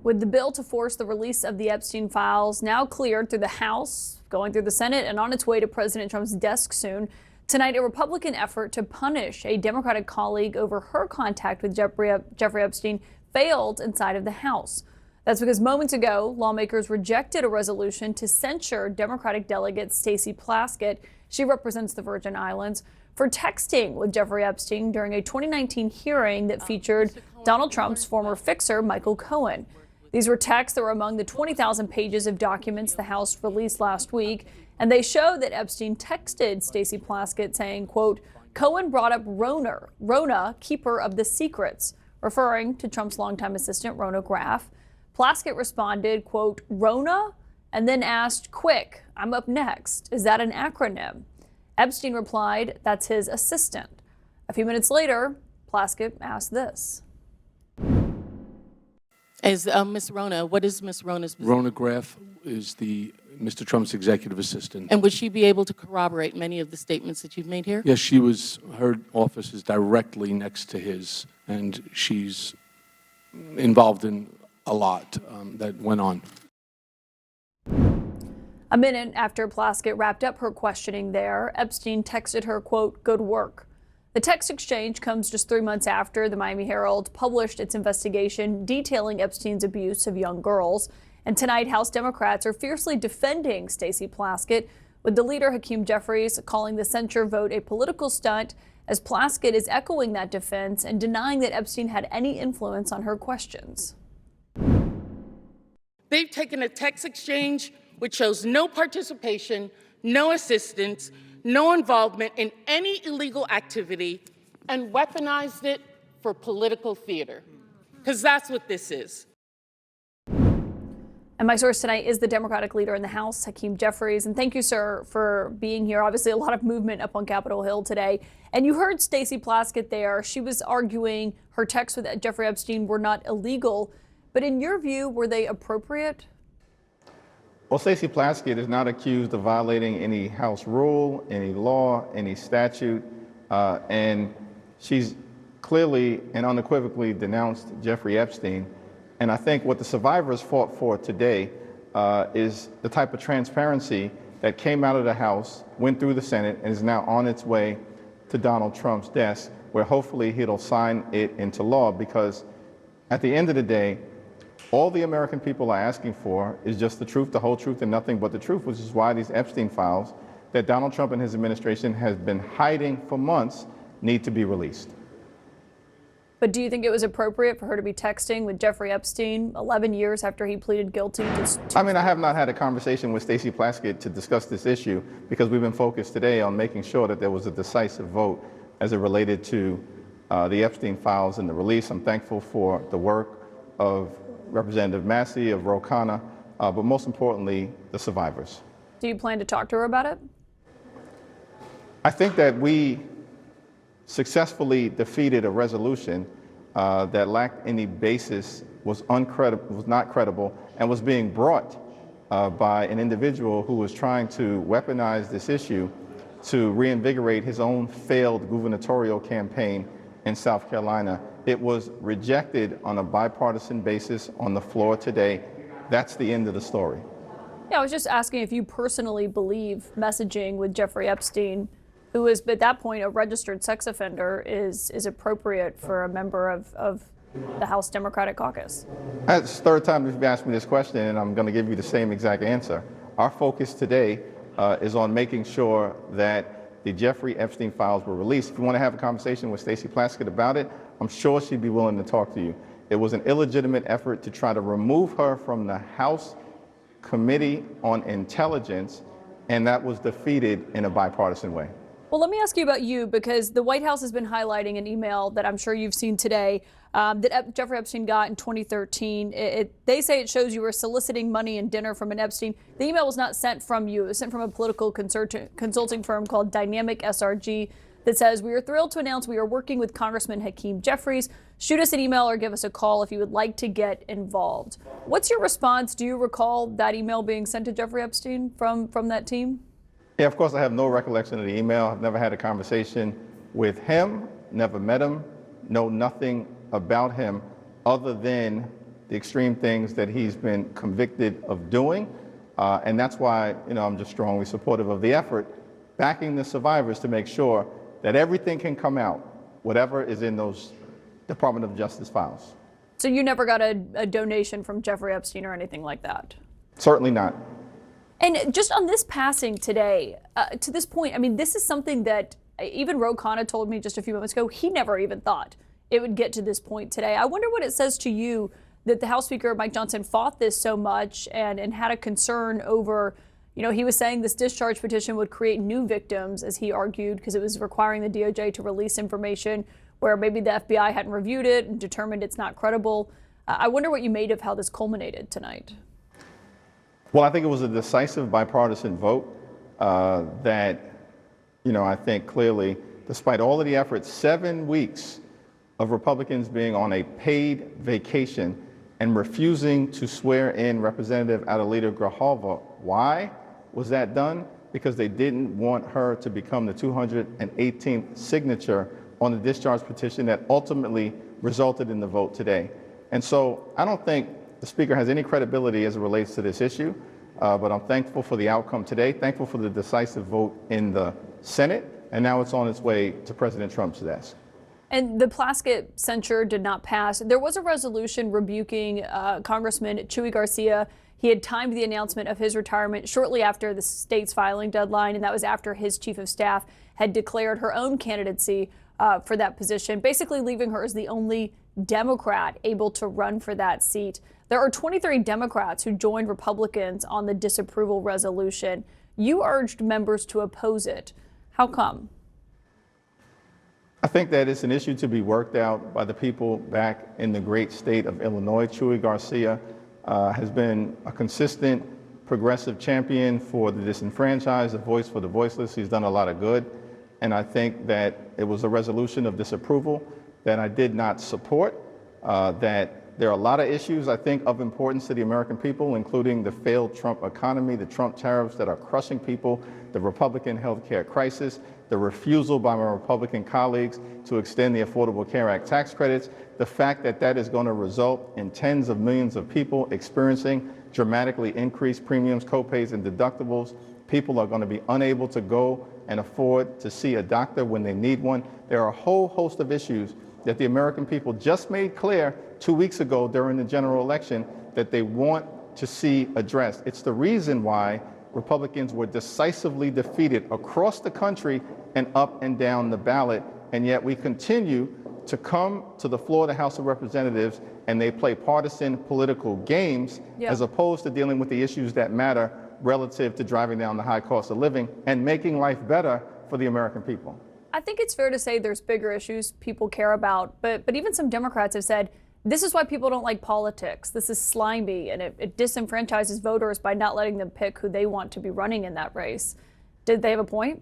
With the bill to force the release of the Epstein files now cleared through the House, going through the Senate, and on its way to President Trump's desk soon, tonight a Republican effort to punish a Democratic colleague over her contact with Jeffrey Epstein failed inside of the House. That's because moments ago, lawmakers rejected a resolution to censure Democratic delegate Stacey Plaskett, she represents the Virgin Islands, for texting with Jeffrey Epstein during a 2019 hearing that featured Donald Trump's former fixer, Michael Cohen. These were texts that were among the 20,000 pages of documents the House released last week, and they show that Epstein texted Stacey Plaskett saying, quote, Cohen brought up Rona, keeper of the secrets, referring to Trump's longtime assistant, Rona Graff. Plaskett responded, quote, Rona, and then asked, quick, I'm up next. Is that an acronym? Epstein replied, that's his assistant. A few minutes later, Plaskett asked this. As Ms. Rona, what is Ms. Rona's position? Rona Graff is Mr. Trump's executive assistant. And would she be able to corroborate many of the statements that you've made here? Yes, her office is directly next to his, and she's involved in a lot that went on. A minute after Plaskett wrapped up her questioning there, Epstein texted her, quote, good work. The text exchange comes just 3 months after the Miami Herald published its investigation detailing Epstein's abuse of young girls. And tonight, House Democrats are fiercely defending Stacey Plaskett, with the leader, Hakeem Jeffries, calling the censure vote a political stunt, as Plaskett is echoing that defense and denying that Epstein had any influence on her questions. They've taken a text exchange which shows no participation, no assistance, no involvement in any illegal activity, and weaponized it for political theater. Because that's what this is. And my source tonight is the Democratic leader in the House, Hakeem Jeffries. And thank you, sir, for being here. Obviously, a lot of movement up on Capitol Hill today. And you heard Stacey Plaskett there. She was arguing her texts with Jeffrey Epstein were not illegal. But in your view, were they appropriate? Well, Stacey Plaskett is not accused of violating any House rule, any law, any statute, and she's clearly and unequivocally denounced Jeffrey Epstein. And I think what the survivors fought for today is the type of transparency that came out of the House, went through the Senate, and is now on its way to Donald Trump's desk, where hopefully he'll sign it into law, because at the end of the day, all the American people are asking for is just the truth, the whole truth, and nothing but the truth, which is why these Epstein files that Donald Trump and his administration has been hiding for months need to be released. But do you think it was appropriate for her to be texting with Jeffrey Epstein 11 years after he pleaded guilty? I mean, I have not had a conversation with Stacey Plaskett to discuss this issue, because we've been focused today on making sure that there was a decisive vote as it related to the Epstein files and the release. I'm thankful for the work of Representative Massey, of Ro Khanna, but most importantly, the survivors. Do you plan to talk to her about it? I think that we successfully defeated a resolution that lacked any basis, was not credible, and was being brought by an individual who was trying to weaponize this issue to reinvigorate his own failed gubernatorial campaign in South Carolina. It was rejected on a bipartisan basis on the floor today. That's the end of the story. Yeah, I was just asking if you personally believe messaging with Jeffrey Epstein, who is at that point a registered sex offender, is appropriate for a member of the House Democratic Caucus. That's the third time you've asked me this question, and I'm going to give you the same exact answer. Our focus today is on making sure that the Jeffrey Epstein files were released. If you want to have a conversation with Stacey Plaskett about it, I'm sure she'd be willing to talk to you. It was an illegitimate effort to try to remove her from the House Committee on Intelligence, and that was defeated in a bipartisan way. Well, let me ask you about you, because the White House has been highlighting an email that I'm sure you've seen today that Jeffrey Epstein got in 2013. They say it shows you were soliciting money and dinner from an Epstein. The email was not sent from you. It was sent from a political consulting firm called Dynamic SRG that says, we are thrilled to announce we are working with Congressman Hakeem Jeffries. Shoot us an email or give us a call if you would like to get involved. What's your response? Do you recall that email being sent to Jeffrey Epstein from that team? Yeah, of course, I have no recollection of the email. I've never had a conversation with him, never met him, know nothing about him other than the extreme things that he's been convicted of doing. And that's why, I'm just strongly supportive of the effort, backing the survivors to make sure that everything can come out, whatever is in those Department of Justice files. So you never got a donation from Jeffrey Epstein or anything like that? Certainly not. And just on this passing today, to this point, I mean, this is something that even Ro Khanna told me just a few moments ago, he never even thought it would get to this point today. I wonder what it says to you that the House Speaker, Mike Johnson, fought this so much and had a concern over, he was saying this discharge petition would create new victims, as he argued, because it was requiring the DOJ to release information where maybe the FBI hadn't reviewed it and determined it's not credible. I wonder what you made of how this culminated tonight. Well, I think it was a decisive bipartisan vote that, I think clearly, despite all of the efforts, 7 weeks of Republicans being on a paid vacation and refusing to swear in Representative Adelita Grijalva. Why was that done? Because they didn't want her to become the 218th signature on the discharge petition that ultimately resulted in the vote today. And so I don't think the Speaker has any credibility as it relates to this issue, but I'm thankful for the outcome today, thankful for the decisive vote in the Senate, and now it's on its way to President Trump's desk. And the Plaskett censure did not pass. There was a resolution rebuking Congressman Chuy Garcia. He had timed the announcement of his retirement shortly after the state's filing deadline, and that was after his chief of staff had declared her own candidacy for that position, basically leaving her as the only Democrat able to run for that seat. There are 23 Democrats who joined Republicans on the disapproval resolution. You urged members to oppose it. How come? I think that it's an issue to be worked out by the people back in the great state of Illinois. Chuy Garcia has been a consistent progressive champion for the disenfranchised, a voice for the voiceless. He's done a lot of good. And I think that it was a resolution of disapproval that I did not support, that there are a lot of issues, I think, of importance to the American people, including the failed Trump economy, the Trump tariffs that are crushing people, the Republican health care crisis, the refusal by my Republican colleagues to extend the Affordable Care Act tax credits, the fact that that is going to result in tens of millions of people experiencing dramatically increased premiums, copays, and deductibles. People are going to be unable to go and afford to see a doctor when they need one. There are a whole host of issues that the American people just made clear 2 weeks ago during the general election that they want to see addressed. It's the reason why Republicans were decisively defeated across the country and up and down the ballot, and yet we continue to come to the floor of the House of Representatives and they play partisan political games as opposed to dealing with the issues that matter relative to driving down the high cost of living and making life better for the American people. I think it's fair to say there's bigger issues people care about, but even some Democrats have said this is why people don't like politics. This is slimy, and it disenfranchises voters by not letting them pick who they want to be running in that race. Did they have a point?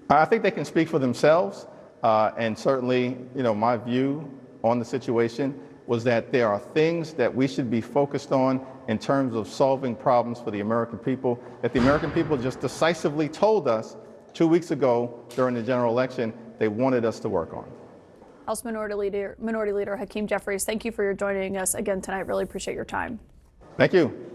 I think they can speak for themselves, and certainly, my view on the situation was that there are things that we should be focused on in terms of solving problems for the American people, that the American people just decisively told us 2 weeks ago during the general election they wanted us to work on. House Minority Leader Hakeem Jeffries, thank you for joining us again tonight. Really appreciate your time. Thank you.